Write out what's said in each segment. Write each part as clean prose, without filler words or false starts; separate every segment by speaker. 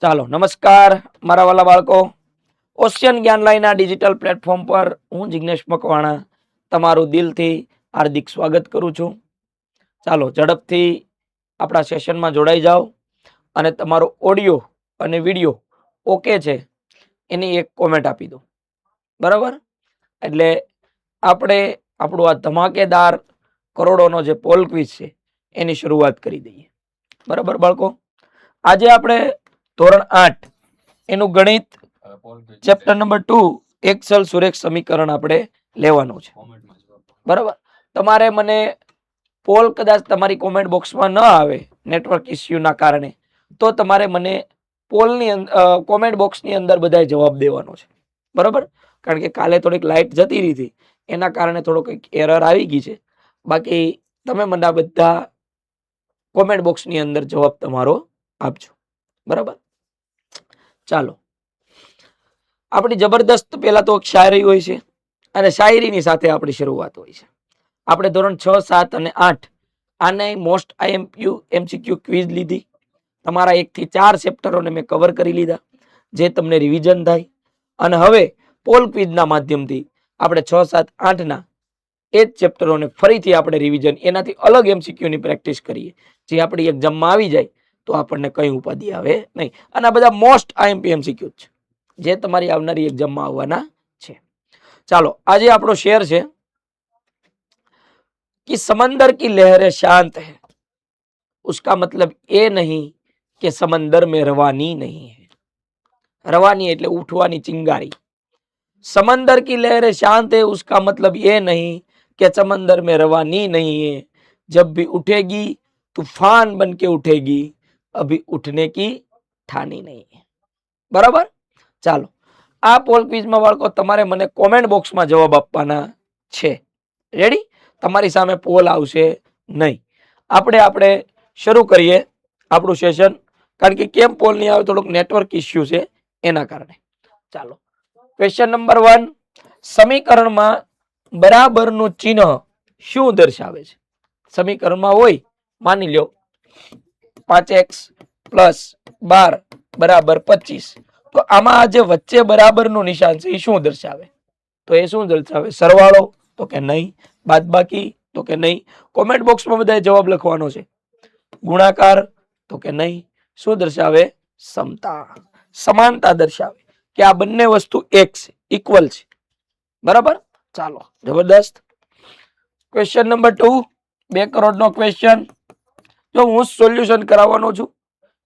Speaker 1: ચાલો નમસ્કાર મારા વાલા બાળકો, ઓશિયન જ્ઞાન લાઈના ડિજિટલ પ્લેટફોર્મ પર હું જિગ્નેશ મકવાણા તમારું દિલથી હાર્દિક સ્વાગત કરું છું. ચાલો ઝડપથી આપણા સેશનમાં જોડાઈ જાઓ અને તમારો ઓડિયો અને વિડીયો ઓકે છે એની એક કોમેન્ટ આપી દો. બરાબર, એટલે આપણે આપણું આ ધમાકેદાર કરોડોનો જે પોલ ક્વિઝ છે એની શરૂઆત કરી દઈએ. બરાબર બાળકો, આજે આપણે ધોરણ 8 એનું ગણિત ચેપ્ટર નંબર 2 એક્સેલ સુરેખ સમીકરણ આપણે લેવાનું છે. બરાબર, તમારે મને પોલ કદાચ તમારી કોમેન્ટ બોક્સમાં ન આવે નેટવર્ક ઇસ્યુના કારણે, તો તમારે મને પોલની કોમેન્ટ બોક્સની અંદર બધાય જવાબ દેવાનો છે. બરાબર, કારણ કે કાલે થોડીક લાઇટ જતી રહી હતી એના કારણે થોડો કંઈક એરર આવી ગઈ છે. બાકી તમે મને આ બધા કોમેન્ટ બોક્સની અંદર જવાબ તમારો આપજો. બરાબર, ચાલો આપણી જબરદસ્ત પહેલા તો શાયરી હોય છે અને શાયરીની સાથે આપણી શરૂઆત હોય છે. આપણે ધોરણ 6, 7 અને 8 આને મોસ્ટ આઈએમપીયુ એમસીક્યુ ક્વિઝ લીધી. તમારા 1 થી 4 ચેપ્ટરોને મેં કવર કરી લીધા, જે તમને રિવિઝન થાય. અને હવે પોલ ક્વિઝના માધ્યમથી આપણે 6, 7, 8 ના એ જ ચેપ્ટરોને ફરીથી આપણે રિવિઝન, એનાથી અલગ એમસીક્યુની પ્રેક્ટિસ કરીએ, જે આપણી એક્ઝામમાં આવી જાય તો આપણને કઈ ઉપાધિ આવે નહીં. અને આ બધા મોસ્ટ આઈએમપી એમસીક્યુ છે જે તમારી આવનારી એક્ઝામમાં આવવાના છે. ચાલો, આજે આપણો શેર છે कि समंदर की लहरें शांत है, उसका मतलब ये नहीं कि समंदर में रवानी नहीं है. रवानी એટલે ઉઠવાની ચિંગારી. समंदर की लहरें शांत है, उसका मतलब ये नहीं कि समंदर में रवानी नहीं है. जब भी उठेगी तूफान बन के उठेगी, अभी उठने की ठानी नहीं है. बराबर, ચાલો આ પોલ ક્વિઝમાં બાળકો તમારે મને કોમેન્ટ બોક્સમાં જવાબ આપવાના છે. રેડી? તમારી સામે પોલ આવશે નહીં. આપણે શરૂ કરીએ આપણું સેશન, કારણ કે કેમ પોલ નહીં આવે, થોડુંક નેટવર્ક ઇસ્યુ છે એના કારણે. ચાલો, ક્વેશ્ચન નંબર 1, સમીકરણમાં બરાબરનું ચિહ્ન શું દર્શાવે છે? સમીકરણમાં હોય, માની લ્યો 5x + 12 = 25, તો આમાં આ જે વચ્ચે બરાબરનું નિશાન છે એ શું દર્શાવે? તો એ શું દર્શાવે? સરવાળો તો કે નહીં, બાદબાકી તો કે નહીં. કોમેન્ટ બોક્સમાં બધાએ જવાબ લખવાનો છે. ગુણાકાર તો કે નહીં. શું દર્શાવે? સમતા, સમાનતા દર્શાવે કે આ બંને વસ્તુ એક છે, ઇક્વલ છે. બરાબર, ચાલો જબરદસ્ત. ક્વેશ્ચન નંબર 2, 2 કરોડનો ક્વેશ્ચન. જો હું સોલ્યુશન કરાવવાનો છું,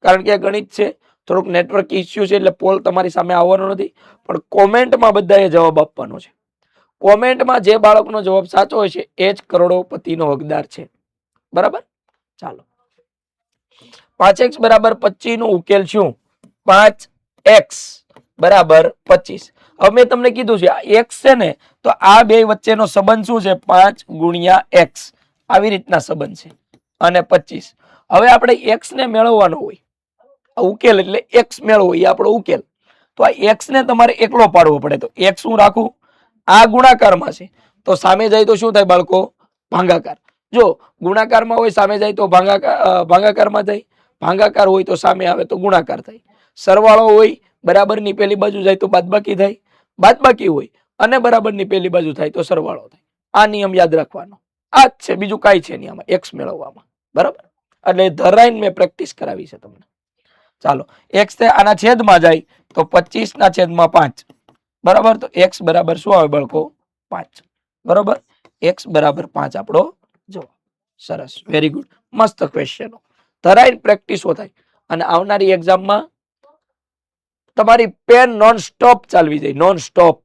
Speaker 1: કારણ કે ગણિત છે, થોડુંક નેટવર્ક ઇસ્યુ છે એટલે પોલ તમારી સામે આવવાનો નથી, પણ કોમેન્ટમાં બધાએ જવાબ આપવાનો છે. કોમેન્ટમાં જે બાળકનો જવાબ સાચો હોય છે એ જ કરોડોપતિનો હકદાર છે. બરાબર, ચાલો 5x = 25 નો ઉકેલ શું? 5x = 25. હવે મેં તમને કીધું છે આ x છે ને, તો આ બે વચ્ચેનો સંબંધ શું છે? 5 × x, આવી રીતના સંબંધ છે. અને 25. હવે આપણે x ને મેળવવાનો હોય, ઉકેલ એટલે x મેળવો એ આપણો ઉકેલ. તો આ x ને તમારે એકલો પાડવો પડે. તો x શું રાખું? આ ગુણાકારમાં છે તો સામે જાય તો શું થાય બાળકો? ભાગાકાર. જો ગુણાકારમાં હોય સામે જાય તો ભાગાકારમાં જાય, ભાગાકાર હોય તો સામે આવે તો ગુણાકાર થાય. સરવાળો હોય બરાબરની પેલી બાજુ જાય તો બાદબાકી થાય, બાદબાકી હોય અને બરાબરની પેલી બાજુ થાય તો સરવાળો થાય. આ નિયમ યાદ રાખવાનો. આ જ છે, બીજું કાંઈ છે નહીં આમાં x મેળવવામાં. બરાબર, એટલે ધરાઈને મેં પ્રેક્ટિસ કરાવી છે તમને. ચાલો, x આના છેદમાં જાય તો 25/5. બરાબર, તો x બરાબર શું આવે બાળકો? 5. બરાબર, x બરાબર 5 આપણો જવાબ. સરસ, વેરી ગુડ, મસ્ત ક્વેશ્ચનો. ધરાઈને પ્રેક્ટિસો થાય અને આવનારી એક્ઝામમાં તમારી પેન નોન સ્ટોપ ચાલવી જાય, નોન સ્ટોપ.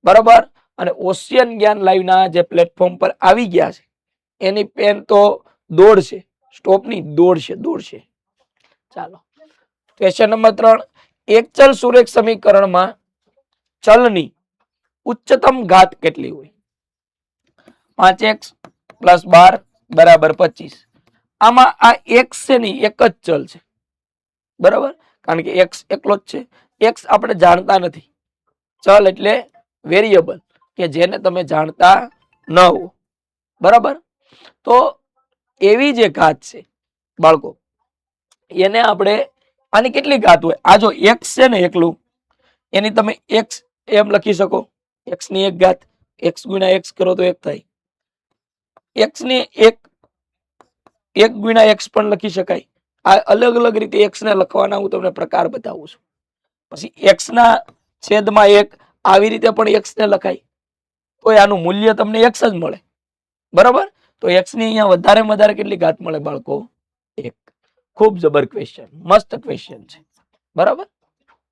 Speaker 1: બરાબર, અને ઓશિયન જ્ઞાન લાઈવના જે પ્લેટફોર્મ પર આવી ગયા છે એની પેન તો દોડશે, સ્ટોપની દોડશે. ચાલો, ક્વેશ્ચન નંબર 3, એક ચલ સુરેખ સમીકરણમાં ચલની ઉચ્ચતમ ઘાત કેટલી હોય? 5x + 12 = 25. આમાં આ x છે ને એક જ ચલ છે. બરાબર, કારણ કે x એકલો જ છે. x આપણે જાણતા નથી. ચલ એટલે વેરિયેબલ કે જેને તમે જાણતા ન હો. બરાબર, તો એવી જે ઘાત છે બાળકો, એને આપણે આની કેટલી ઘાત હોય? આ જો x છે ને એકલું, એની તમે x એમ લખી શકો, x ની એક ઘાત, x ગુણ્યા x કરો તો 1 થાય. x ની એક ગુણ્યા x પણ લખી શકાય. આ અલગ અલગ રીતે x ને લખવાના હું તમને પ્રકાર બતાવું છું. પછી x ના છેદમાં 1 આવી રીતે પણ x ને લખાય, તો આનું મૂલ્ય તમને x જ મળે. બરાબર? તો x ની અહીંયા વધારે વધારે કેટલી ઘાત મળે બાળકો? 1. ખૂબ જબર ક્વેશ્ચન, મસ્ત ક્વેશ્ચન છે. બરાબર?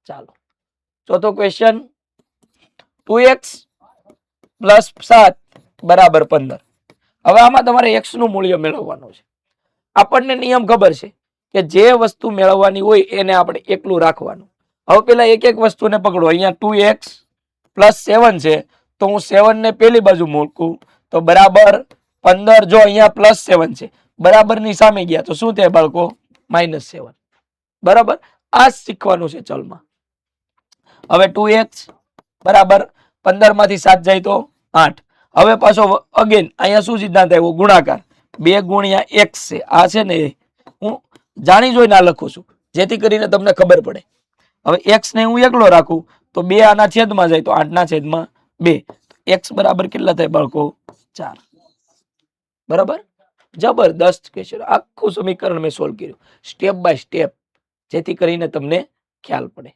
Speaker 1: ચાલો ચોથો ક્વેશ્ચન, 2x + 7 = 15. હવે આમાં તમારે x નું મૂલ્ય મેળવવાનું છે. આપણને નિયમ ખબર છે કે જે વસ્તુ મેળવવાની હોય એને આપણે એકલું રાખવાનું. હવે પેલા એક એક વસ્તુને પકડો. અહીંયા 2x + 7 છે, તો હું 7 ને પેલી બાજુ મૂકું તો બરાબર 15. જો અહીંયા +7 છે, બરાબર ની સામે ગયા તો શું થાય બાળકો? -7. બરાબર? આ શીખવાનું છે ચલમાં. હવે 2x બરાબર 15 માંથી 7 જાય તો 8. હવે પાછો અગેન અહીંયા શું સિદ્ધાંત આવ્યો? ગુણાકાર. 2 ગુણ્યા x છે, આ છે ને હું જાણી જોઈને આ લખું છું જેથી કરીને તમને ખબર પડે. હવે x ને હું એકલો રાખું તો 2 આના છેદમાં જાય તો 8 ના છેદમાં 2. x બરાબર કેટલા થાય બાળકો? 4. બરાબર? જબરદસ્ત ક્વેશ્ચન. આખું સમીકરણ મેં સોલ્વ કર્યું સ્ટેપ બાય સ્ટેપ, જેથી કરીને તમને ખ્યાલ પડે.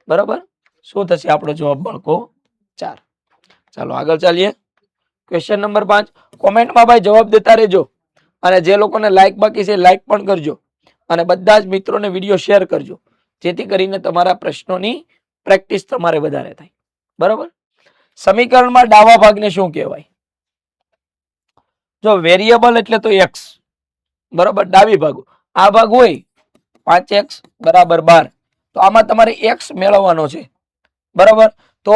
Speaker 1: બરાબર? શું થશે આપણો જવાબ બાળકો? 4. ચાલો આગળ ચાલીએ. Question number 5. કોમેન્ટમાં ભાઈ જવાબ દેતા રહેજો, અને જે લોકોને લાઈક બાકી છે લાઈક પણ કરજો, અને બધા જ મિત્રોને વિડીયો શેર કરજો, જેથી કરીને તમારા પ્રશ્નોની પ્રેક્ટિસ તમારે વધારે થાય. બરાબર? સમીકરણમાં ડાબા ભાગને શું કહેવાય? જો વેરિયેબલ એટલે તો x. બરાબર? ડાબી ભાગ આ ભાગ હોય 5x = 12, તો આમાં તમારે x મેળવવાનો છે. બરાબર? તો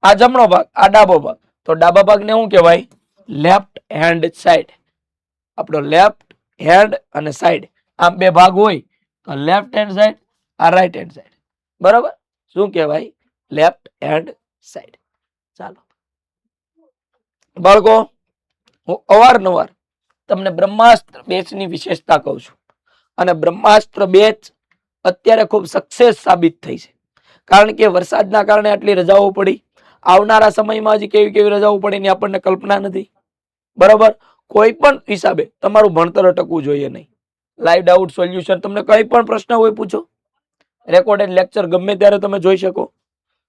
Speaker 1: આ જમણો ભાગ, આ ડાબો ભાગ, તો ડાબા ભાગને શું કહેવાય? Left hand side. આપણો લેફ્ટ હેન્ડ અને સાઈડ આમ બે ભાગ હોય તો લેફ્ટ હેન્ડ સાઈડ, આ રાઈટ હેન્ડ સાઈડ. બરાબર? શું કહેવાય? Left hand side. ચાલો બાળકો, હું અવારનવાર તમને બ્રહ્માસ્ત્ર બેચની વિશેષતા કહું છું, અને બ્રહ્માસ્ત્ર બેચ અત્યારે ખૂબ સક્સેસ સાબિત થઈ છે. કારણ કે વરસાદના કારણે આટલી રજાઓ પડી. આવનારા સમયમાં હજી કેવી કેવી રજાઓ પડે એની આપણને કલ્પના નથી. બરાબર? કોઈ પણ હિસાબે તમારું ભણતર અટકવું જોઈએ નહીં. લાઈવ ડાઉટ સોલ્યુશન, તમને કઈ પણ પ્રશ્ન હોય પૂછો. રેકોર્ડેડ લેક્ચર ગમે ત્યારે તમે જોઈ શકો.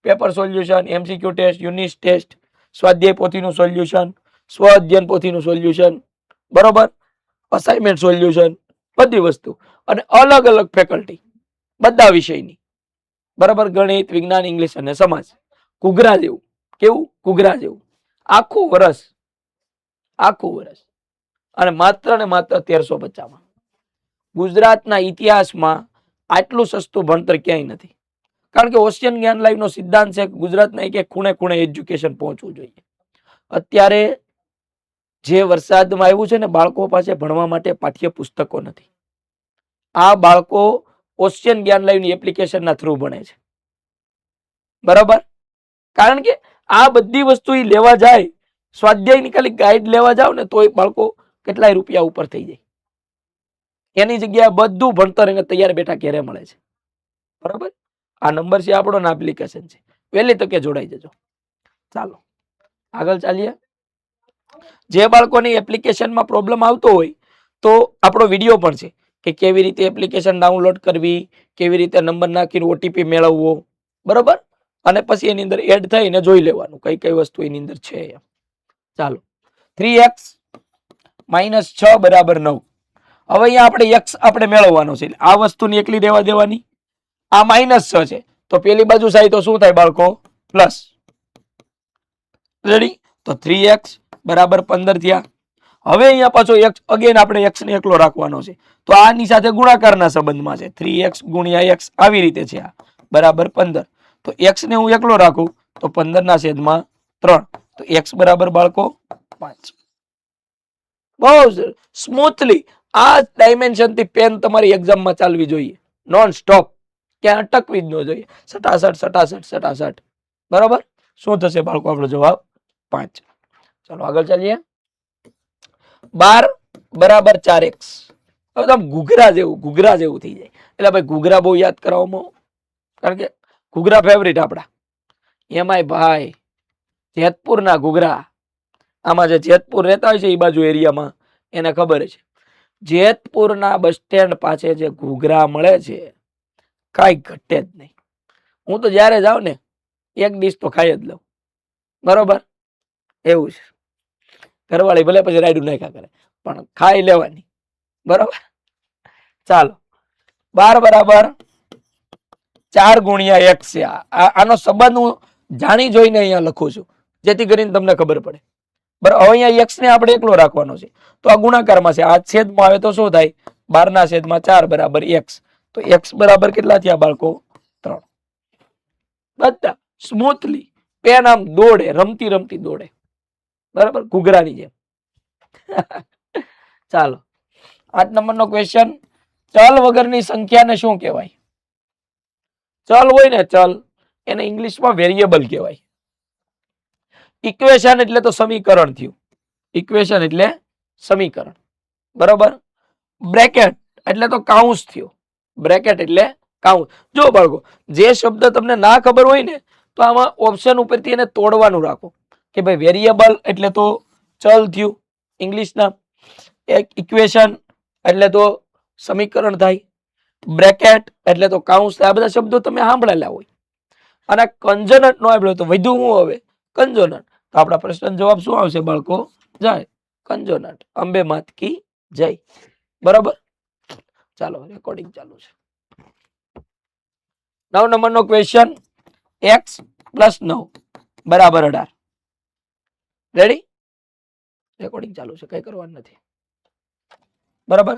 Speaker 1: Paper solution, MCQ test, unit test, સ્વાધ્યાય પોથીનું સોલ્યુશન, સ્વ અધ્યયન પોથીનું સોલ્યુશન, બરોબર, અસાઇનમેન્ટ સોલ્યુશન, બધી વસ્તુ, અને અલગ અલગ ફેકલ્ટી બધા વિષયની. બરાબર? ગણિત, વિજ્ઞાન, ઇંગ્લિશ અને સમાજ. ઘૂઘરા જેવું. કેવું? ઘૂઘરા જેવું. આખું વર્ષ અને માત્ર ને માત્ર 1350. ગુજરાતના ઇતિહાસમાં આટલું સસ્તું ભણતર ક્યાંય નથી. કારણ કે ઓશિયન જ્ઞાન લાઈવ નો સિદ્ધાંત છે ગુજરાતના એક એક ખૂણે ખૂણે એજ્યુકેશન પહોંચવું જોઈએ. અત્યારે જે વરસાદમાં આવ્યું છે ને, બાળકો પાસે ભણવા માટે પાઠ્ય પુસ્તકો નથી. આ બાળકો ઓશિયન જ્ઞાન લાઈવની એપ્લિકેશનના થ્રુ ભણે છે. બરાબર? કારણ કે આ બધી વસ્તુ લેવા જાય, સ્વાધ્યાયની ખાલી ગાઈડ લેવા જાવ ને તો એ બાળકો કેટલાય રૂપિયા ઉપર થઈ જાય. એની જગ્યાએ બધું ભણતર એને તૈયાર બેઠા ઘેરે મળે છે. બરાબર? આ નંબર છે આપણો ને એપ્લિકેશન છે. વહેલી તકે જોડાઈ જજો. ચાલો આગળ ચાલીએ. જે બાળકોની એપ્લિકેશનમાં પ્રોબ્લેમ આવતો હોય તો આપણો વિડીયો પણ છે કે કેવી રીતે એપ્લિકેશન ડાઉનલોડ કરવી, કેવી રીતે નંબર નાખીને ઓટીપી મેળવવો. બરોબર? અને પછી એની અંદર એડ થઈને જોઈ લેવાનું કઈ કઈ વસ્તુ એની અંદર છે. ચાલો 3x - 6 = 9. હવે અહીંયા આપણે x આપણે મેળવવાનો છે. આ વસ્તુની એકલી રહેવા દેવાની. આ -6 છે તો પેલી બાજુ જાય તો શું થાય બાળકો? પ્લસ. રેડી? તો 3x = 15 થયા. હવે અહીંયા પાછો x અગેન આપણે x ને એકલો રાખવાનો છે, તો આની સાથે ગુણાકારના સંબંધમાં છે. 3x * x આવી રીતે છે. આ બરાબર 15. તો x ને હું એકલો રાખું તો 15/3. તો x બરાબર બાળકો 5. બહુ સ્મૂથલી આ ડાયમેન્શન થી પેન તમારી એક્ઝામમાં ચાલવી જોઈએ, નોન સ્ટોપ, ક્યાં અટકવી જ ન જોઈએ. સટાસટ. બરાબર? શું થશે બાળકો? આપણો જવાબ 5. ચાલો આગળ ચાલીએ. 12 = 4x. હવે તો આમ ઘૂઘરા જેવું થઈ જાય. એટલે ભાઈ ઘૂઘરા બહુ યાદ કરાવવામાં, કારણ કે ઘૂઘરા ફેવરિટ આપણા. એમાંય ભાઈ જેતપુરના ઘૂઘરા, આમાં જે જેતપુર રહેતા હોય છે એ બાજુ એરિયામાં એને ખબર છે. જેતપુરના બસ સ્ટેન્ડ પાસે જે ઘૂઘરા મળે છે, કાંઈ ઘટે જ નહીં. હું તો જ્યારે જાઉં ને એક ડીશ તો ખાઈ જ લઉં. બરોબર, એવું છે. ઘરવાળી ભલે પછી રાયડું નાખ્યા કરે પણ ખાઈ લેવાની. બરોબર, ચાલો 12 બરાબર 4 ગુણ્યા x છે. આનો સંબંધ હું જાણી જોઈને અહીંયા લખું છું, જેથી કરીને તમને ખબર પડે. બરાબર, હવે અહીંયા x ને આપણે એકલો રાખવાનો છે, તો આ ગુણાકારમાં છે. આ છેદમાં આવે તો શું થાય? 12/4 બરાબર x. તો x બરાબર કેટલા થયા બાળકો? 3. બધા સ્મૂથલી પેન આમ દોડે, રમતી રમતી દોડે. બરાબર, ઘૂઘરાની જેમ. ચાલો 8 નંબરનો ક્વેશ્ચન. ચલ વગરની સંખ્યાને શું કહેવાય? ચલ હોય ને ચલ, એને ઇંગ્લિશમાં વેરિયેબલ કહેવાય. ઇક્વેશન એટલે તો સમીકરણ થયું. ઇક્વેશન એટલે સમીકરણ. બરોબર, બ્રેકેટ એટલે તો કાઉન્સ થયો. બ્રેકેટ એટલે કાઉન્સ. જો બાળકો, જે શબ્દ તમને ના ખબર હોય ને તો આમાં ઓપ્શન ઉપરથી એને તોડવાનું રાખો કે ભાઈ વેરિયેબલ એટલે તો ચલ થયું ઇંગ્લિશના, એક ઇક્વેશન એટલે તો સમીકરણ થાય, બ્રેકેટ એટલે તો કાઉન્સ થાય. આ બધા શબ્દો તમે સાંભળેલા હોય. અને કન્જોનન્ટ નો આવ્યો તો વધુ હું હવે કન્જોનન્ટ. તો આપણા પ્રશ્ન જવાબ શું આવશે બાળકો? જાય કન્જોનન્ટ. અંબે માત કી જય. બરાબર, ચાલો રેકોર્ડિંગ ચાલુ છે. 9 નંબરનો ક્વેશ્ચન. x + 9 બરાબર 18. રેડી? રેકોર્ડિંગ ચાલુ છે, કઈ કરવાનું નથી. બરાબર,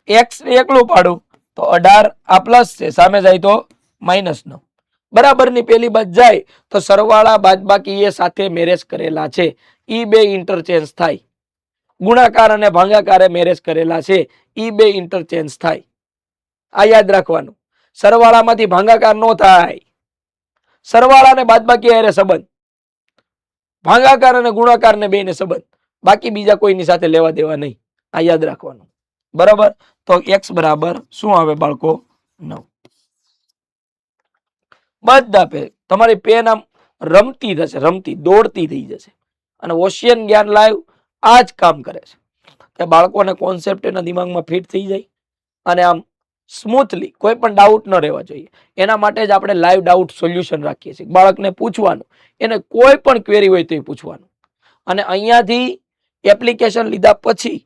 Speaker 1: x ને એકલું પાડું તો 18, આ પ્લસ છે, સામે જાય તો -9. બરાબર ની પેલી બાદ જાય તો સરવાળા બાદબાકી એ સાથે મેરેજ કરેલા છે, ઈ બે ઇન્ટરચેન્જ થાય. ગુણાકાર અને ભાગાકારે મેરેજ કરેલા છે, ઈ બે ઇન્ટરચેન્જ થાય. આ યાદ રાખવાનું. સરવાળામાંથી ભાગાકાર નો થાય. સરવાળા અને બાદબાકી હારે સંબંધ, ભાગાકાર અને ગુણાકાર ને બેને સંબંધ, બાકી બીજા કોઈની સાથે લેવા દેવા નહીં. આ યાદ રાખવાનું. બરાબર, તો x બરાબર શું આવે બાળકો? 9. બધા તમારી પેન આમ રમતી થશે, રમતી દોડતી થઈ જશે. અને ઓશિયન જ્ઞાન લાઈવ આ જ કામ કરે છે કે બાળકોને કોન્સેપ્ટ એના દિમાગમાં ફિટ થઈ જાય અને આમ સ્મૂથલી કોઈ પણ ડાઉટ ન રહેવા જોઈએ. એના માટે જ આપણે લાઈવ ડાઉટ સોલ્યુશન રાખીએ છીએ. બાળકને પૂછવાનું, એને કોઈ પણ ક્વેરી હોય તો એ પૂછવાનું. અને અહીંયાથી એપ્લિકેશન લીધા પછી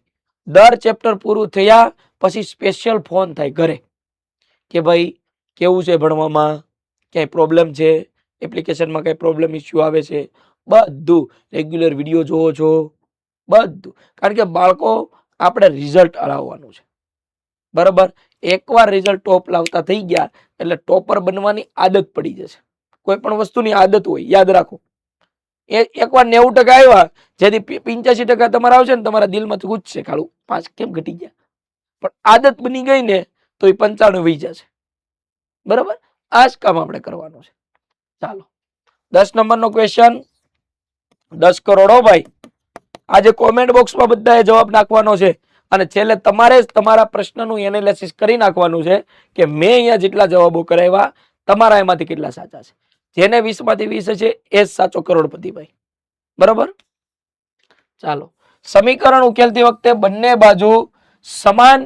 Speaker 1: દર ચેપ્ટર પૂરું થયા પછી સ્પેશિયલ ફોન થાય ઘરે કે ભાઈ કેવું છે ભણવામાં, ક્યાંય પ્રોબ્લેમ છે, એપ્લિકેશનમાં કઈ પ્રોબ્લેમ ઇસ્યુ આવે છે, બધું રેગ્યુલર વિડીયો જોવો છો, બધું. કારણ કે બાળકો આપણે રિઝલ્ટ અલાવવાનું છે. બરાબર, એકવાર રિઝલ્ટ ટોપ લાવતા થઈ ગયા એટલે ટોપર બનવાની આદત પડી જશે. કોઈ પણ વસ્તુની આદત હોય, યાદ રાખો. એકવાર 90% આવ્યા, જેથી 85% તમારા આવશે ને તમારા દિલમાંથી ગુજશે કાળું 5 કેમ ઘટી ગયા. પણ આદત બની ગઈ ને તો એ 95 વહી જશે. બરાબર, આ જ કામ આપણે કરવાનું છે. ચાલો 10 નંબરનો ક્વેશ્ચન. 10 કરોડ ભાઈ. આજે કોમેન્ટ બોક્સમાં બધાએ જવાબ નાખવાનો છે અને છેલ્લે તમારે જ તમારા પ્રશ્નનું એનાલિસિસ કરી નાખવાનું છે કે મેં અહીંયા જેટલા જવાબો કરાવ્યા તમારા એમાંથી કેટલા સાચા છે. જેને 20 માંથી 20 છે એ જ સાચો કરોડપતિ ભાઈ. બરાબર, ચાલો. સમીકરણ ઉકેલતી વખતે બંને બાજુ સમાન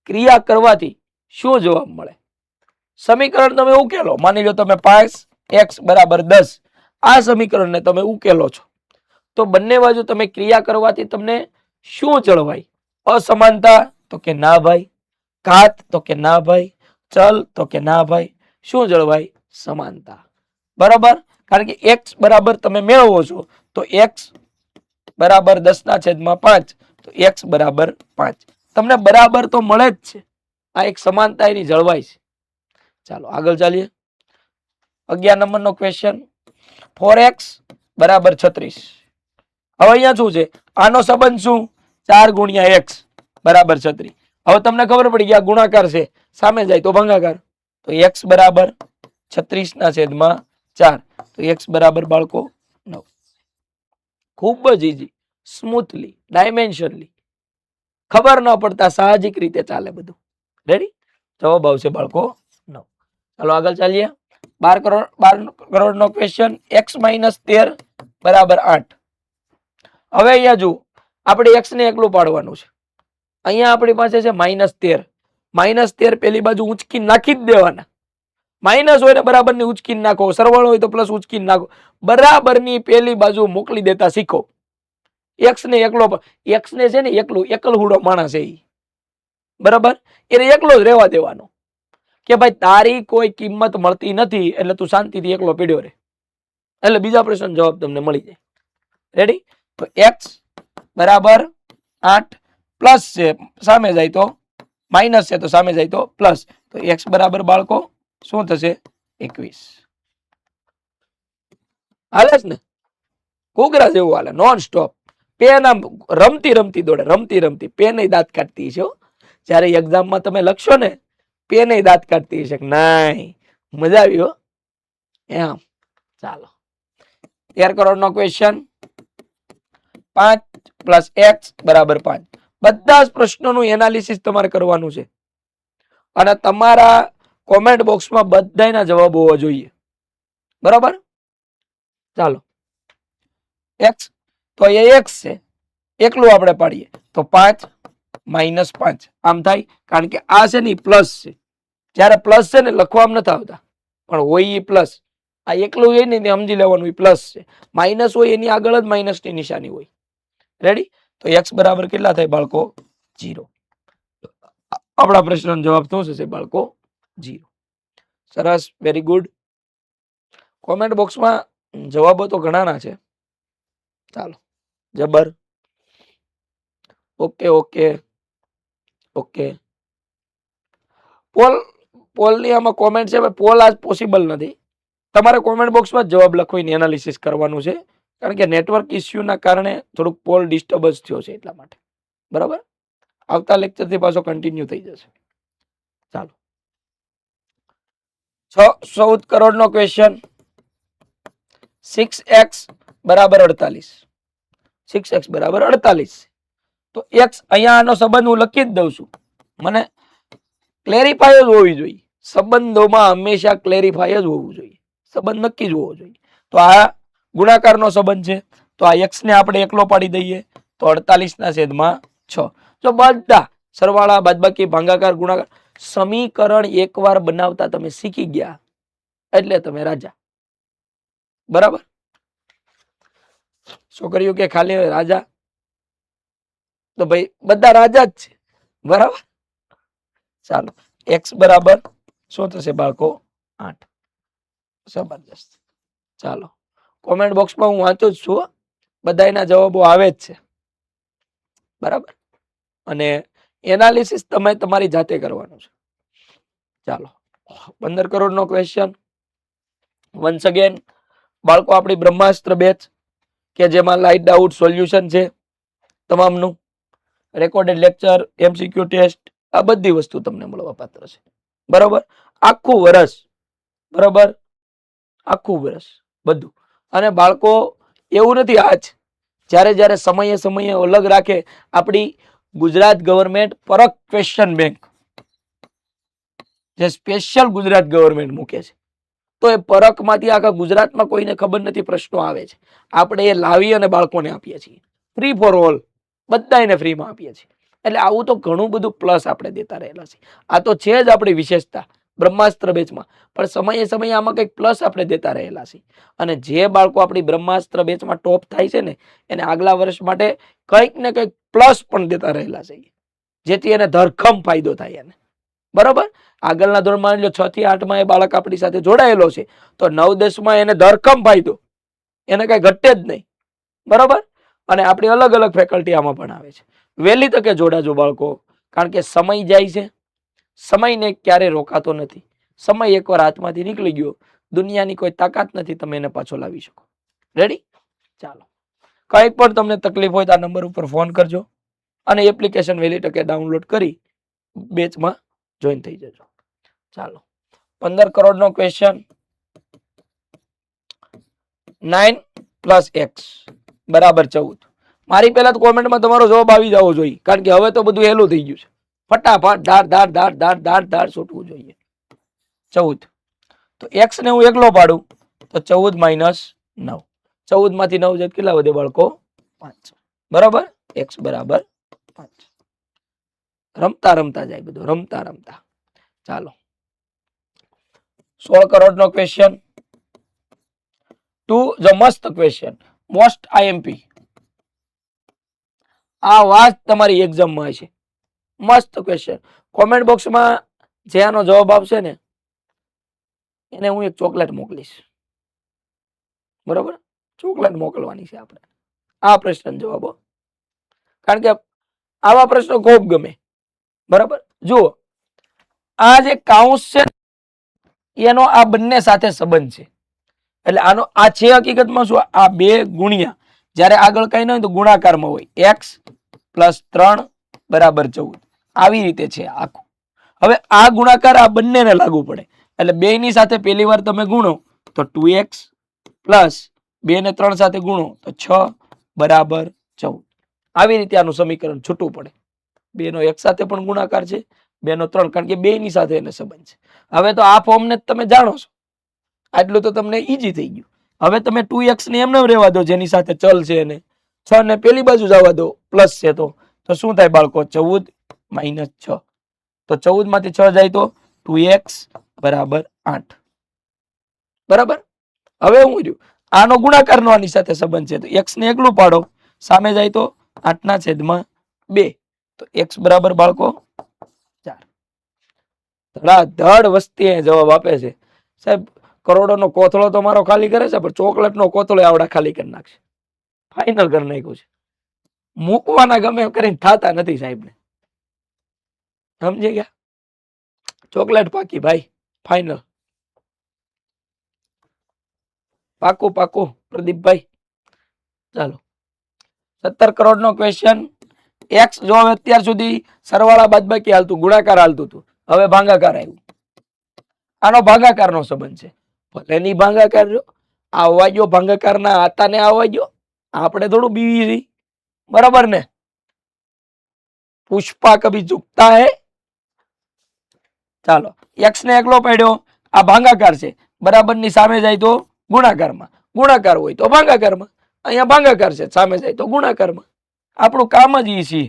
Speaker 1: ક્રિયા કરવાથી શું જવાબ મળે? સમીકરણ તમે ઉકેલો, માની લો તમે 5x = 10, આ સમીકરણને તમે ઉકેલો છો તો બંને બાજુ તમે ક્રિયા કરવાથી તમને શું જળવાય? અસમાનતા તો કે ના ભાઈ, ઘાત તો કે ના ભાઈ, ચલ તો કે ના ભાઈ. શું જળવાય? સમાનતા. બરાબર, કારણ કે x બરાબર તમે મેળવો છો તો x બરાબર 10/5 તો x બરાબર 5. તમને બરાબર તો મળે જ છે. આ એક સમાનતા એની જળવાય છે. ચાલો આગળ ચાલીએ. 11 નંબરનો ક્વેશ્ચન. 4x = 36. હવે અહીંયા શું છે? આનો સંબંધ શું? 4 × x = 36. હવે તમને ખબર પડી ગયા ગુણાકાર છે, સામે જાય તો ભાગાકાર. તો x બરાબર 36/4 તો x બરાબર બાળકો 9. ખૂબ જ ઈઝી, સ્મૂથલી, ડાયમેન્શનલી ખબર ન પડતા સાહજિક રીતે ચાલે બધું. રેડી? જવાબ આવશે બાળકો 9. ચાલો આગળ ચાલીએ. 12 નો ક્વેશ્ચન x - 13 બરાબર 8. હવે અહીંયા જુઓ, આપણે x ને એકલું પાડવાનું છે. અહીંયા આપણી પાસે છે -13. -13 પેલી બાજુ ઉંચકી નાખી જ દેવાના. માઇનસ હોય ને બરાબર ની ઉચકીને નાખો, સરવાળો હોય તો પ્લસ ઉચકીને નાખો. બરાબર ની પેલી બાજુ મોકલી દેતા શીખો. એક્સ ને એકલો, એક્સ ને છે ને એકલહુડો માણસ છે ઈ, બરાબર, એને એકલો જ રહેવા દેવાનો કે ભાઈ તારી કોઈ કિંમત મળતી નથી એટલે તું શાંતિથી એકલો પીડ્યો રહે, એટલે બીજા પ્રશ્ન જવાબ તમને મળી જાય. રેડી? તો એક્સ બરાબર 8 પ્લસ છે સામે જાય તો માઇનસ છે, તો સામે જાય તો પ્લસ, તો એક્સ બરાબર બાળકો શું થશે? 21. હાલે છે ને? ઘૂઘરા જેવું હાલે, નોન સ્ટોપ. પેન આમ રમતી રમતી દોડે, રમતી રમતી. પેન દાંત કાઢતી છે. જયારે એક્ઝામમાં તમે લખશો ને, પેન દાંત કાઢતી છે. નહીં, મજા આવી હો એમ. ચાલો 13 કરોડ નો ક્વેશ્ચન. 5 પ્લસ x બરાબર 5. બધા જ પ્રશ્નોનું એનાલિસિસ તમારે કરવાનું છે અને તમારા કોમેન્ટ બોક્સમાં બધાના જવાબ હોવા જોઈએ, બરાબર? ચાલો x, તો એ x છે, એકલું આપણે પાડીએ તો 5 - 5 આમ થાય, કારણ કે આ છે ને પ્લસ છે. જ્યારે પ્લસ છે ને લખવામાં નથી આવતા, પણ હોય એ પ્લસ. આ એકલું હોય ને સમજી લેવાનું પ્લસ છે, માઇનસ હોય એની આગળ જ માઇનસ ની નિશાની હોય. રેડી? તો x બરાબર કેટલા થાય બાળકો? 0. આપણા પ્રશ્નનો જવાબ શું થશે બાળકો? 0. સરસ, વેરી ગુડ. કોમેન્ટ બોક્સમાં જવાબો તો ઘણાના છે. ચાલો જબર. Okay okay okay. પોલની આમાં કોમેન્ટ છે, પોલ આજ પોસિબલ નથી. તમારે કોમેન્ટ બોક્સમાં જવાબ લખવીને એનાલિસિસ કરવાનું છે, કારણ કે નેટવર્ક ઇસ્યુના કારણે થોડુંક પોલ ડિસ્ટર્બન્સ થયો છે એટલા માટે, બરાબર? આવતા લેક્ચરથી પાછો કન્ટિન્યુ થઈ જશે. ચાલો 14 કરોડ નો ક્વેશ્ચન. 6x બરાબર 48. 6x બરાબર 48. તો x અહીંયા આનો સંબંધ હું લખી જ દઉં છું. મને ક્લેરિફાય જ હોવી જોઈએ. સંબંધોમાં હંમેશા ક્લેરિફાય જ હોવું જોઈએ, સંબંધ નક્કી જ હોવો જોઈએ. તો આ ગુણાકારનો સંબંધ છે, તો આ x ને આપણે એકલો પાડી દઈએ તો 48/6. જો બધા સરવાળા, બાદબાકી, ભાગાકાર, ગુણાકાર સમીકરણ એકવાર બનાવતા તમે શીખી ગયા એટલે તમે રાજા, બરાબર? છોકરીઓ કે ખાલી રાજા, તો ભાઈ બધા રાજા જ છે, બરાબર? ચાલો x બરાબર શું થશે બાળકો? 8. જબરદસ્ત. ચાલો કોમેન્ટ બોક્સમાં હું વાંચું જ છું, બધાના જવાબો આવે જ છે, બરાબર? અને એનાલિસિસ તમે તમારી જાતે કરવાનું છે. ચાલો 15 કરોડ નો ક્વેશ્ચન. વન્સ અગેન બાળકો, આપણી બ્રહ્માસ્ત્ર બેચ કે જેમાં લાઇટ ડાઉટ સોલ્યુશન છે તમામનું, રેકોર્ડેડ લેક્ચર, MCQ ટેસ્ટ, આ બધી વસ્તુ તમને મળવા પાત્ર છે, બરાબર? આખું વર્ષ, બરાબર? આખું વર્ષ બધું. અને બાળકો એવું નથી, આજ જ્યારે જ્યારે સમયે સમયે અલગ રાખે, આપણી ગુજરાત ગવર્મેન્ટ પરખ ક્વેશ્ચન બેંક જે સ્પેશિયલ ગુજરાત ગવર્મેન્ટ મૂકે છે, તો એ પરખમાંથી આખા ગુજરાતમાં કોઈને ખબર નથી પ્રશ્નો આવે છે, આપણે એ લાવી અને બાળકોને આપીએ છીએ ફ્રી ફોર ઓલ, બધાને ફ્રીમાં આપીએ છીએ. એટલે આવું તો ઘણું બધું પ્લસ આપણે દેતા રહેલા છે. આ તો છે જ આપણી વિશેષતા બ્રહ્માસ્ત્ર બેચમાં, પણ સમયે સમયે આમાં કંઈક પ્લસ આપણે દેતા રહેલા છે. અને જે બાળકો આપણી બ્રહ્માસ્ત્ર બેચમાં ટોપ થાય છે ને, એને આગલા વર્ષ માટે કંઈક ને કંઈક પ્લસ પણ દેતા રહેલા છે, જેથી એને ધરખમ ફાયદો થાય એને, બરાબર? આગળના ધોરણમાં 6 થી 8 એ બાળક આપણી સાથે જોડાયેલો છે, તો 9-10 એને ધરખમ ફાયદો, એને કઈ ઘટે જ નહીં, બરાબર? અને આપણી અલગ અલગ ફેકલ્ટી આમાં પણ આવે છે. વહેલી તકે જોડાજો બાળકો, કારણ કે સમય જાય છે, સમયને ક્યારે રોકાતો નથી. સમય એકવાર હાથમાંથી નીકળી ગયો, દુનિયાની કોઈ તાકાત નથી તમે એને પાછો લાવી શકો. રેડી? ચાલો, કંઈ પણ તમને તકલીફ હોય તો આ નંબર ઉપર ફોન કરજો અને એપ્લિકેશન વહેલી તકે ડાઉનલોડ કરી બેચમાં જોઈન થઈ જજો. ચાલો 15 કરોડ નો ક્વેશ્ચન. 9 + x બરાબર 14. મારી પહેલા તો કોમેન્ટમાં તમારો જવાબ આવી જવો જોઈએ, કારણ કે હવે તો બધું હેલું થઈ ગયું છે. ફટાફટ ધાર ધાર ધાર ધાર ધાર ધાર છૂટવું જોઈએ. 14. તો x ને હું એકલો પાડું તો 14 માઇનસ 9. 14 માંથી 9 જાય કેટલા વધે બાળકો? 5. બરાબર, x બરાબર 5. રમતા રમતા જાય બધું, રમતા રમતા. ચાલો 16 કરોડ નો ક્વેશ્ચન. ટુ ધ મસ્ત ક્વેશ્ચન, મોસ્ટ આઈએમપી. આ વાત તમારી એક્ઝામમાં છે. મસ્ત ક્વેશ્ચન. કોમેન્ટ બોક્સમાં જે આનો જવાબ આપશે ને એને હું એક ચોકલેટ મોકલીશ. બરોબર, ચોકલેટ મોકલવાની છે આપણે આ પ્રશ્ન જવાબો, કારણ કે આવા પ્રશ્નો ખૂબ ગમે. બરાબર, જુઓ આ જે કાઉન્સ છે એનો આ બંને સાથે સંબંધ છે. એટલે આનો આ છે હકીકતમાં શું, આ બે ગુણ્યા જ્યારે આગળ કઈ ન હોય તો ગુણાકારમાં હોય, x પ્લસ 3 બરાબર 14. આવી રીતે છે આખું. હવે આ ગુણાકાર આ બંનેને લાગુ પડે, એટલે બે ની સાથે પહેલી વાર તમે ગુણો તો 2x પ્લસ 2 ને 3 સાથે ગુણો તો 6 બરાબર 14. આવી રીતે આનું સમીકરણ છૂટું પડે. 2 નો એક સાથે પણ ગુણાકાર છે, 2 નો 3, કારણ કે બે ની સાથે એને સંબંધ છે. હવે તો આ ફોર્મને તમે જાણો છો, આટલું તો તમને ઈઝી થઈ ગયું. હવે તમે 2x ને એમને રહેવા દો, જેની સાથે ચલ છે એને 6 ને પેલી બાજુ જવા દો, પ્લસ છે તો શું થાય બાળકો? 14 માઇનસ 6. તો 14 માંથી 6 જાય તો 2x બરાબર 8. બરાબર, હવે હું રહ્યું આનો ગુણાકાર નો આની સાથે સંબંધ છે, તો x ને એકલું પાડો, સામે જાય તો 8/2. તો x બરાબર બાળકો 4. ધડાધડ વસ્તી જવાબ આપે છે. સાહેબ કરોડો નો કોથળો તો મારો ખાલી કરે છે, પણ ચોકલેટ નો કોથળો આવડા ખાલી કરી નાખશે. ફાઇનલ કરી નાખ્યું છે. મૂકવાના ગમે કરીને થતા નથી સાહેબ ને, સમજી ગયા? ચોકલેટ પાકી ભાઈ, ફાઇનલ. પાકું પાકું પ્રદીપભાઈ. ચાલો 17 કરોડ નો ક્વેશ્ચન. x જો અત્યાર સુધી સરવાળા બાદબાકી હાલતું, ગુણાકાર હાલતું હતું, હવે ભાગાકાર આવ્યું. આનો ભાગાકાર નો સંબંધ છે. ભલે ની ભાગાકાર આવવા ગયો, ભાગાકાર ના આતા ને આવવા ગયો, આપણે થોડું બીવી. બરાબર ને? પુષ્પા કભી ઝુકતા હે. ચાલો x ને એકલો પડ્યો, આ ભાગાકાર છે, બરાબર ની સામે જાય તો ગુણાકારમાં, ગુણાકાર હોય તો ભાગાકારમાં. અહીંયા ભાગાકાર છે, સામે જાય તો ગુણાકારમાં. આપણું કામ જ ઈ છે.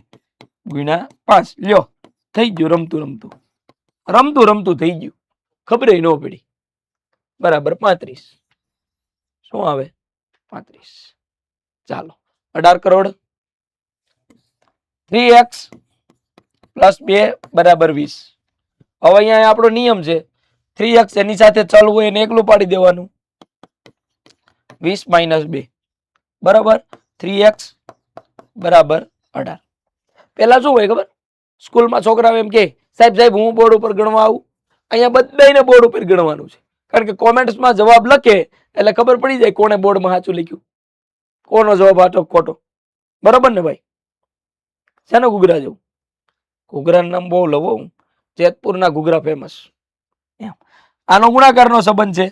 Speaker 1: ગુણ્યા 5. લ્યો થઈ ગયું, રમતું રમતું રમતું રમતું થઈ ગયું, ખબર ન પડી. બરાબર 35. શું આવે? 35. ચાલો 18 કરોડ. 3x પ્લસ 2 બરાબર 20. હવે અહીંયા આપણો નિયમ છે 3x એની સાથે ચલ હોય એને એકલું પાડી દેવાનું, 20 માઇનસ 2 બરાબર 3x બરાબર 18. પેલા શું હોય ખબર, સ્કૂલમાં છોકરાઓ એમ કે સાહેબ સાહેબ હું બોર્ડ ઉપર ગણવા આવું. અહીંયા બધાને બોર્ડ ઉપર ગણવાનું છે, કારણ કે કોમેન્ટ્સમાં જવાબ લખે એટલે ખબર પડી જાય કોને બોર્ડમાં સાચું લખ્યું, કોનો જવાબ સાચો ખોટો. બરાબર ને ભાઈ? શેનો ઘૂઘરા જેવું? ઘૂઘરાનું નામ બહુ લવો હું, જેતપુરના ઘૂઘરા ફેમસ. આનો ગુણાકારનો સંબંધ છે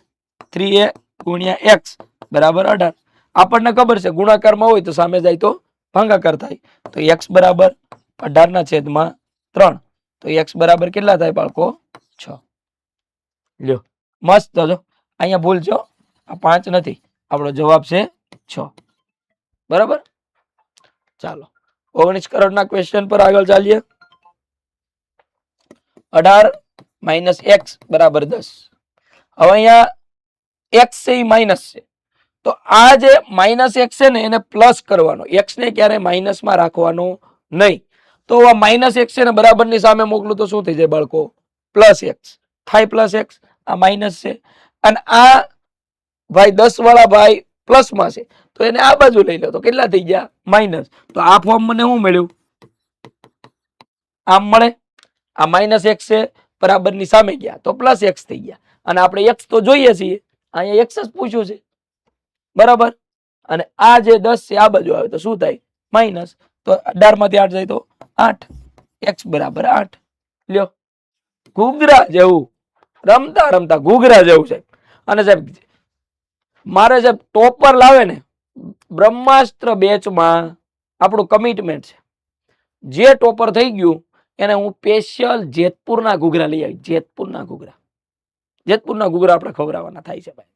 Speaker 1: 3a ગુણ્યા x બરાબર 18. આપણને ખબર છે ગુણાકારમાં હોય તો સામે જાય તો ભાગાકાર થાય, તો x બરાબર 18/3. તો x બરાબર કેટલા થાય બાળકો? 6. લ્યો મસ્ત. જો અહીંયા ભૂલ છો, આ 5 નથી, આપણો જવાબ છે 6. બરાબર. ચાલો 19 કરોડના ક્વેશ્ચન પર આગળ ચાલીએ. 18 માઇનસ x બરાબર 10. હવે અહીંયા x છે એ માઇનસ છે, તો આ જે માઇનસ x છે ને એને પ્લસ કરવાનો, x ને ક્યારે માઇનસમાં રાખવાનો નહીં. તો આ માઇનસ x છે ને બરાબર ની સામે મોકલું તો શું થઈ જાય બાળકો? પ્લસ x થાય. પ્લસ x આ માઇનસ છે, અને આ ભાઈ 10 વાળા ભાઈ પ્લસ માં છે, તો એને આ બાજુ લઈ લો તો કેટલા થઈ ગયા? માઇનસ. તો આ ફોર્મ મને શું મળ્યું? આમ મળે. આ માઇનસ x છે બરાબર ની સામે ગયા તો પ્લસ x થઈ ગયા, અને આપણે x તો જોઈએ છીએ, અહીંયા x જ પૂછ્યું છે. બરાબર. અને આ જે 10 છે આ બાજુ આવે તો શું થાય? માઇનસ. તો 18 માંથી 8 જાય તો 8. x બરાબર 8. લ્યો ઘૂઘરા જેવું, રમતા રમતા ઘૂઘરા જેવું છે. અને સાહેબ મારે સાહેબ ટોપર લાવે ને બ્રહ્માસ્ત્ર બેચમાં આપણું કમિટમેન્ટ છે. જે ટોપર થઈ ગયું એને હું સ્પેશિયલ જેતપુરના ઘૂઘરા લઈ આવી. જેતપુરના ઘૂઘરા આપણે ખવડાવવાના થાય છે ભાઈ.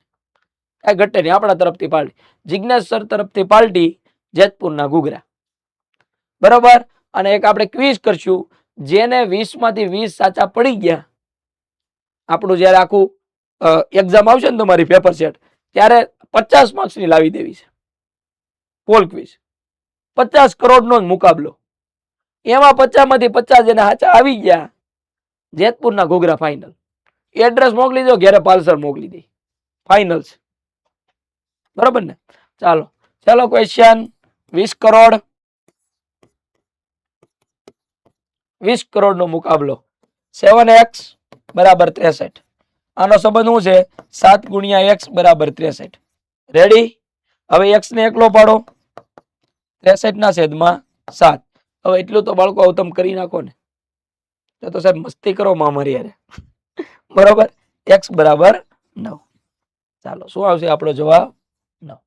Speaker 1: કઈ ઘટે નહીં, આપણા તરફથી પાર્ટી, જિજ્ઞેશ સર તરફથી પાર્ટી, જેતપુરના ઘૂઘરા. બરોબર. અને એક આપણે ક્વિઝ કરશું, જેને 20 માંથી 20 સાચા પડી ગયા, આપણું જયારે આખું એક્ઝામ આવશે ને તમારી પેપર સેટ, ત્યારે 50 માર્ક્સની લાવી દેવી છે પોલ ક્વિઝ. 50 કરોડનો જ મુકાબલો. એમાં 50 માંથી 50 જેને સાચા આવી ગયા, જેતપુરના ઘૂઘરા ફાઇનલ. એડ્રેસ મોકલી દો, ઘરે પાર્સલ મોકલી દે, ફાઇનલ છે. બરોબર ને? ચાલો ક્વેશ્ચન. 20 કરોડ 20 કરોડનો મુકાબલો. 7x બરાબર 63. આનો સંબંધ શું છે? 7 ગુણ્યા x બરાબર 63. રેડી? હવે x ને એકલો પાડો, 63 ના છેદમાં 7. હવે એટલું તો બાળકો આવું તમે કરી નાખો ને, તો સાહેબ મસ્તી કરો માં મારી યારે. બરોબર. x બરાબર 9. ચાલો, શું આવશે આપણો જવાબ? 9.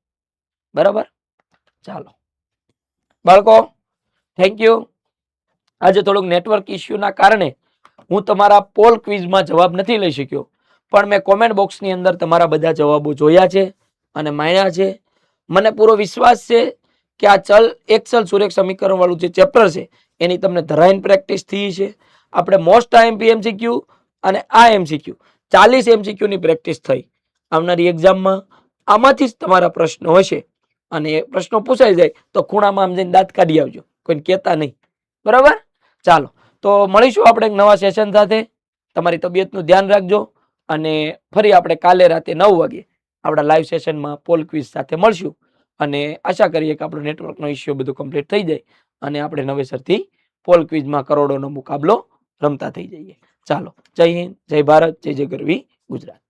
Speaker 1: બરાબર. ચાલો બાળકો, થેન્ક યુ. આજે થોડુંક નેટવર્ક ઇસ્યુના કારણે હું તમારા પોલ ક્વિઝમાં જવાબ નથી લઈ શક્યો, પણ મેં કોમેન્ટ બોક્સની અંદર તમારા બધા જવાબો જોયા છે અને માન્યા છે. મને પૂરો વિશ્વાસ છે કે આ ચલ એક્સલ સુરેખ સમીકરણ વાળું જે ચેપ્ટર છે એની તમને ધરાઈને પ્રેક્ટિસ થઈ છે. આપણે મોસ્ટ આઈએમપી એમસીક્યુ અને આ એમસીક્યુ 40 એમસીક્યુની પ્રેક્ટિસ થઈ. આવનારી એક્ઝામમાં આમાંથી જ તમારા પ્રશ્નો હશે અને એ પ્રશ્નો પૂછાઈ જાય તો ખૂણામાં આમ જઈને દાંત કાઢી આવજો, કોઈને કહેતા નહીં. બરાબર. ચાલો, તો મળીશું આપણે એક નવા સેશન સાથે. તમારી તબિયતનું ધ્યાન રાખજો અને ફરી આપણે કાલે રાતે 9 વાગે આપણા લાઈવ સેશનમાં પોલ ક્વિઝ સાથે મળશું અને આશા કરીએ કે આપણો નેટવર્કનો ઇસ્યુ બધું કમ્પ્લીટ થઈ જાય અને આપણે નવેસરથી પોલ ક્વિઝમાં કરોડોનો મુકાબલો રમતા થઈ જઈએ. ચાલો, જય હિન્દ, જય ભારત, જય જય ગરવી ગુજરાત.